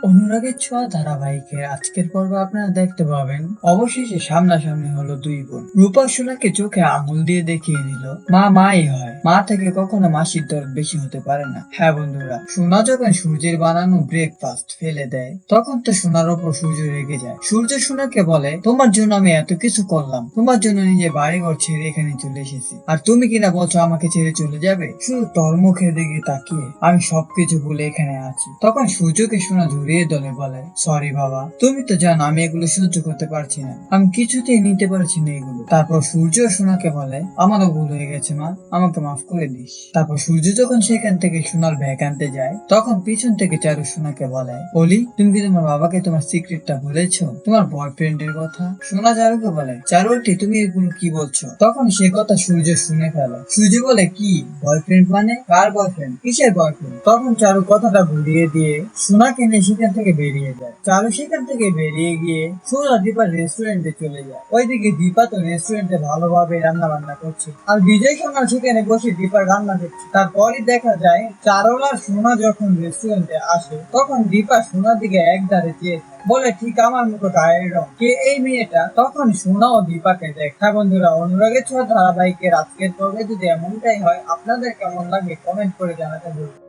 অনুরাগের ছোঁয়া ধারাবাহিকের আজকের পর্বে আপনারা দেখতে পাবেন অবশেষে সামনাসামনি হলো দুই বোন। রূপা সোনাকে চোখে আঙুল দিয়ে দেখিয়ে দিল মা মাই হয়, মা থেকে কখনো মাসির দরদ বেশি হতে পারে না। হ্যাঁ বন্ধুরা, সোনা যখন সূর্যের বানানো ব্রেকফাস্ট ফেলে দেয় তখন তো সোনার ওপর সূর্য রেগে যায়। সূর্য সোনাকে বলে, তোমার জন্য আমি এত কিছু করলাম, তোমার জন্য নিজে বাড়িঘর ছেড়ে এখানে চলে এসেছি, আর তুমি কিনা বলছো আমাকে ছেড়ে চলে যাবে। শুধু তোর মুখের দিকে তাকিয়ে আমি সবকিছু ভুলে এখানে আছি। তখন সূর্যকে সোনা জড়িয়ে দলে বলে, সরি বাবা, তুমি তো জানো আমি এগুলো সহ্য করতে পারছি না, আমি কিছুতেই নিতে পারছি না এগুলো। তারপর সূর্য সোনাকে বলে, আমারও ভুল হয়ে গেছে মা, আমাকে মাফ করে দিস। তারপর সূর্য যখন সেখান থেকে সোনার ব্যাগ আনতে যায় তখন পিছন থেকে চারু সোনাকে বলে, অলি তুমি কি তোমার বাবাকে তোমার সিক্রেটটা বলেছো, তোমার বয়ফ্রেন্ডের কথা? সোনা চারুকে বলে, চারুটি তুমি এগুলো কি বলছো? তখন সে কথা সূর্য শুনে ফেলে। সূর্য বলে, কি বয়ফ্রেন্ড মানে? কার বয়ফ্রেন্ড? কিসের বয়ফ্রেন্ড? তখন চারু কথাটা ঘুরিয়ে দিয়ে সোনাকে নিয়ে সেখান থেকে বেরিয়ে যায়। চারু সেখান থেকে বেরিয়ে গিয়ে সোজা দীপার রেস্টুরেন্টে চলে যায়। ওইদিকে দীপা তো রেস্টুরেন্টে ভালোভাবে রান্না বান্না করছে, আর বিজয় সোনা সেখানে বসে দীপার রান্না দেখছে। তারপরই দেখা যায় চারুল আর সোনা যখন রেস্টুরেন্টে আসে তখন দীপা সোনার দিকে একধারে চেয়ে বলে, ঠিক আমার মতো গায়ের রং, কে এই মেয়েটা? তখন সোনা ও দীপাকে দেখা। বন্ধুরা, অনুরাগের ছোঁয়া ধারাবাহিকের আজকের পর্বে যদি এমনটাই হয়, আপনাদের কেমন লাগবে কমেন্ট করে জানাতে ভুলবেন না।